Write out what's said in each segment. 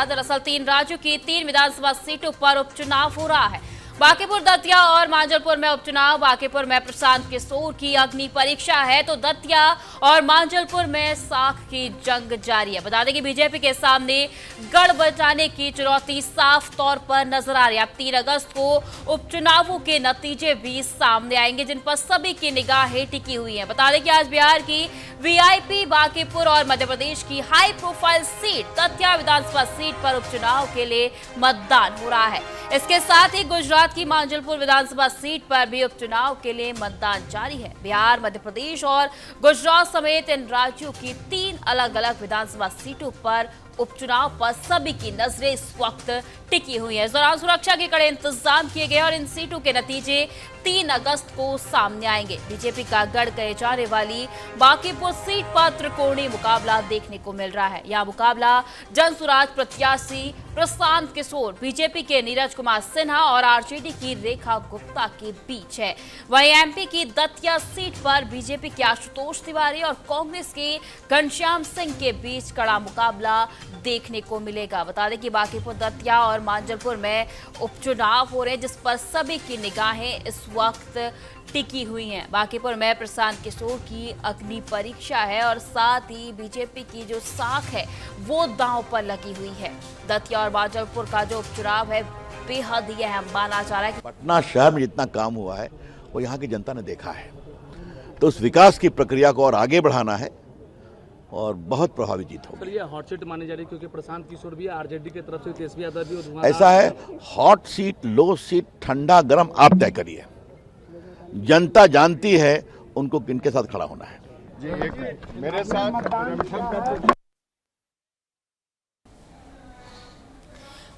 दरअसल 3 राज्यों की 3 विधानसभा सीटों पर उपचुनाव हो रहा है। बांकीपुर, दतिया और मांजलपुर में उपचुनाव। बांकीपुर में प्रशांत किशोर की अग्नि परीक्षा है तो दतिया और मांजलपुर में साख की जंग जारी है। बता दें कि बीजेपी के सामने गढ़ बचाने की चुनौती साफ तौर पर नजर आ रही है। अब 3 अगस्त को उपचुनावों के नतीजे भी सामने आएंगे जिन पर सभी की निगाहें टिकी हुई है। बता दें कि आज बिहार की वीआईपी बांकीपुर और मध्य प्रदेश की हाई प्रोफाइल सीट दतिया विधानसभा सीट पर उपचुनाव के लिए मतदान हो रहा है। इसके साथ ही गुजरात की मांजलपुर विधानसभा सीट पर भी उपचुनाव के लिए मतदान जारी है। बिहार, मध्य प्रदेश और गुजरात समेत इन राज्यों की 3 अलग अलग विधानसभा सीटों पर उपचुनाव पर सभी की नजरें इस वक्त टिकी हुई है। इस दौरान सुरक्षा के कड़े इंतजाम किए गए और इन सीटों के नतीजे 3 अगस्त को सामने आएंगे। बीजेपी का गढ़ कहे जाने वाली बांकीपुर सीट पर त्रिकोणीय मुकाबला देखने को मिल रहा है। यह मुकाबला जनसुराज प्रत्याशी प्रशांत किशोर, बीजेपी के नीरज कुमार सिन्हा और आरजेडी की रेखा गुप्ता के बीच है। वहीं एमपी की दतिया सीट पर बीजेपी के आशुतोष तिवारी और कांग्रेस के घनश्याम सिंह के बीच कड़ा मुकाबला देखने को मिलेगा। बता दें कि बांकीपुर, दतिया और मांजलपुर में उपचुनाव हो रहे हैं जिस पर सभी की निगाहें इस वक्त टिकी हुई हैं। बांकीपुर में प्रशांत किशोर की अग्नि परीक्षा है और साथ ही बीजेपी की जो साख है वो दांव पर लगी हुई है। दतिया और मांजलपुर का जो उपचुनाव है बेहद ही अहम माना जा रहा है। पटना शहर में जितना काम हुआ है वो यहाँ की जनता ने देखा है, तो उस विकास की प्रक्रिया को और आगे बढ़ाना है और बहुत प्रभावी जीत होगी। सर, ये हॉट सीट मानी जा रही है क्योंकि प्रशांत किशोर भी आरजेडी की तरफ से, तेजस्वी यादव भी। ऐसा है, हॉट सीट, लो सीट, ठंडा गरम आप तय करिए। जनता जानती है उनको किनके साथ खड़ा होना है। जी, एक मेरे साथ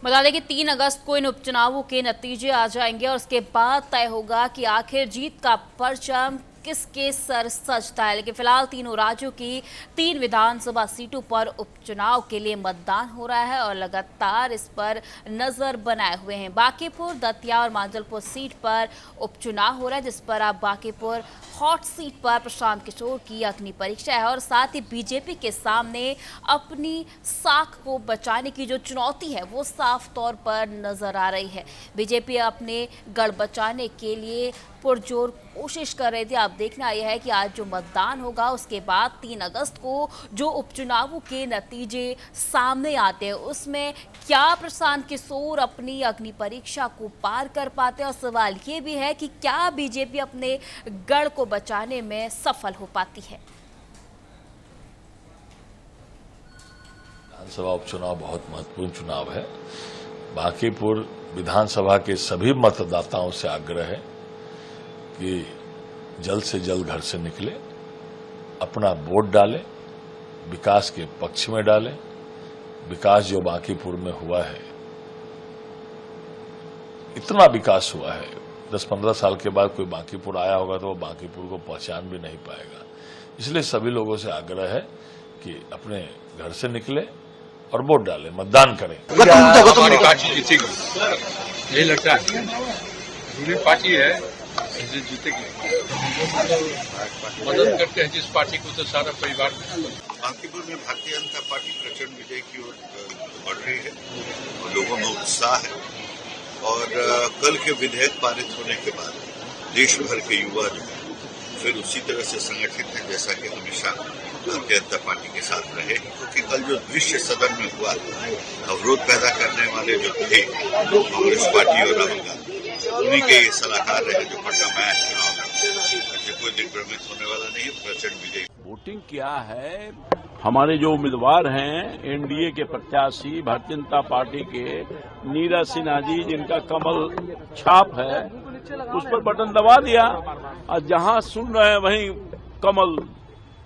बता दें कि 3 अगस्त को इन उपचुनावों के नतीजे आ जाएंगे और उसके बाद तय होगा कि आखिर जीत का परचम किसके सर सजता है। लेकिन फिलहाल तीनों राज्यों की 3 विधानसभा सीटों पर उपचुनाव के लिए मतदान हो रहा है और लगातार इस पर नजर बनाए हुए हैं। बांकीपुर, दतिया और मांजलपुर सीट पर उपचुनाव हो रहा है जिस पर अब बांकीपुर हॉट सीट पर प्रशांत किशोर की अग्नि परीक्षा है और साथ ही बीजेपी के सामने अपनी साख को बचाने की जो चुनौती है वो साफ तौर पर नजर आ रही है। बीजेपी अपने गढ़ बचाने के लिए पुरजोर कोशिश कर रही थी। अब देखना यह है कि आज जो मतदान होगा उसके बाद 3 अगस्त को जो उपचुनावों के नतीजे सामने आते हैं उसमें क्या प्रशांत किशोर अपनी अग्नि परीक्षा को पार कर पाते हैं और सवाल ये भी है कि क्या बीजेपी अपने गढ़ को बचाने में सफल हो पाती है। विधानसभा उपचुनाव बहुत महत्वपूर्ण चुनाव है। बांकीपुर विधानसभा के सभी मतदाताओं से आग्रह है कि जल्द से जल्द घर से निकले, अपना वोट डालें, विकास के पक्ष में डालें। विकास जो बांकीपुर में हुआ है, इतना विकास हुआ है, 10-15 साल के बाद कोई बांकीपुर आया होगा तो वो बांकीपुर को पहचान भी नहीं पाएगा। इसलिए सभी लोगों से आग्रह है कि अपने घर से निकले और वोट डालें, मतदान करें। हमारी पार्टी जीतेगी, यही लगता है। रूलिंग पार्टी है, इसे जीतेगी। मदद करते हैं जिस पार्टी को तो सारा परिवार। बांकीपुर में भारतीय जनता पार्टी प्रचंड विजय की ओर बढ़ रही है और लोगों में उत्साह है। और कल के विधेयक पारित होने के बाद देश भर के युवा जो है फिर उसी तरह से संगठित है जैसा कि हमेशा भारतीय जनता पार्टी के साथ रहे। क्योंकि कल जो दृश्य सदन में हुआ, अवरोध पैदा करने वाले जो थे कांग्रेस पार्टी और राहुल गांधी, उन्हीं के ये सलाहकार रहे जो पटना में चुनाव में कोई दिग्भ्रमित होने वाला नहीं है। प्रचंड विजय वोटिंग क्या है, हमारे जो उम्मीदवार हैं एनडीए के प्रत्याशी भारतीय जनता पार्टी के नीरज सिन्हा जी, जिनका कमल छाप है, उस पर बटन दबा दिया और जहां सुन रहे हैं वहीं कमल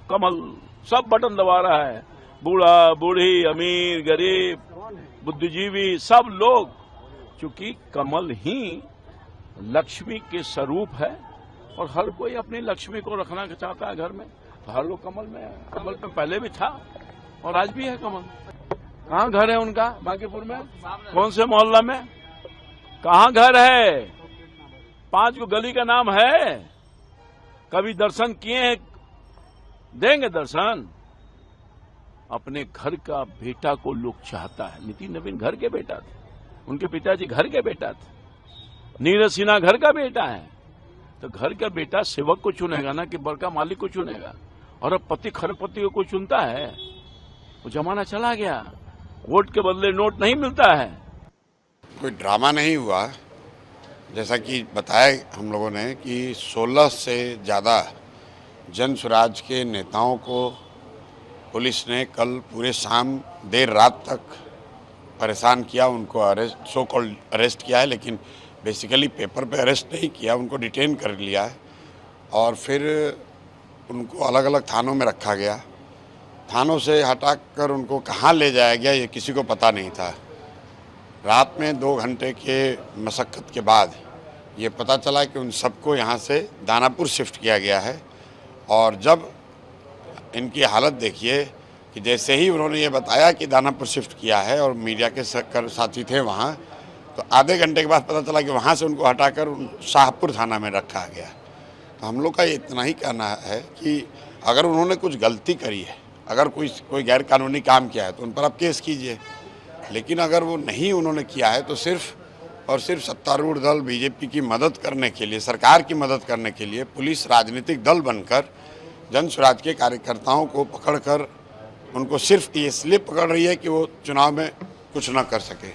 कमल सब बटन दबा रहा है। बूढ़ा बूढ़ी, अमीर गरीब, बुद्धिजीवी सब लोग, चूंकि कमल ही लक्ष्मी के स्वरूप है और हर कोई अपनी लक्ष्मी को रखना चाहता है घर में, तो हर लोग कमल में है। कमल पे पहले भी था और आज भी है कमल। कहाँ घर है उनका बांकीपुर में? कौन से मोहल्ला में? कहाँ घर है? 5 गो गली का नाम है? कभी दर्शन किए हैं? देंगे दर्शन? अपने घर का बेटा को लोग चाहता है। नितिन नवीन घर के बेटा थे, उनके पिताजी घर के बेटा थे, नीरज सिन्हा घर का बेटा है। तो घर का बेटा सेवक को चुनेगा ना कि बड़का मालिक को चुनेगा। और अब पति खरपति को चुनता है। वो जमाना चला गया, वोट के बदले नोट नहीं मिलता है। कोई ड्रामा नहीं हुआ। जैसा कि बताया हम लोगों ने कि 16 से ज़्यादा जन स्वराज के नेताओं को पुलिस ने कल पूरे शाम देर रात तक परेशान किया, उनको अरेस्ट, सो कॉल्ड अरेस्ट किया है, लेकिन बेसिकली पेपर पे अरेस्ट नहीं किया, उनको डिटेन कर लिया है और फिर उनको अलग अलग थानों में रखा गया। थानों से हटाकर उनको कहाँ ले जाया गया ये किसी को पता नहीं था। रात में 2 घंटे के मशक्क़त के बाद ये पता चला कि उन सबको यहाँ से दानापुर शिफ्ट किया गया है। और जब इनकी हालत देखिए कि जैसे ही उन्होंने ये बताया कि दानापुर शिफ्ट किया है और मीडिया के साथी थे वहाँ, तो आधे घंटे के बाद पता चला कि वहाँ से उनको हटाकर शाहपुर थाना में रखा गया। तो हम लोग का इतना ही कहना है कि अगर उन्होंने कुछ गलती करी है, अगर कोई गैर कानूनी काम किया है तो उन पर आप केस कीजिए, लेकिन अगर वो नहीं उन्होंने किया है तो सिर्फ और सिर्फ सत्तारूढ़ दल बीजेपी की मदद करने के लिए, सरकार की मदद करने के लिए पुलिस राजनीतिक दल बनकर जन स्वराज के कार्यकर्ताओं को पकड़कर उनको सिर्फ इसलिए पकड़ रही है कि वो चुनाव में कुछ न कर सके।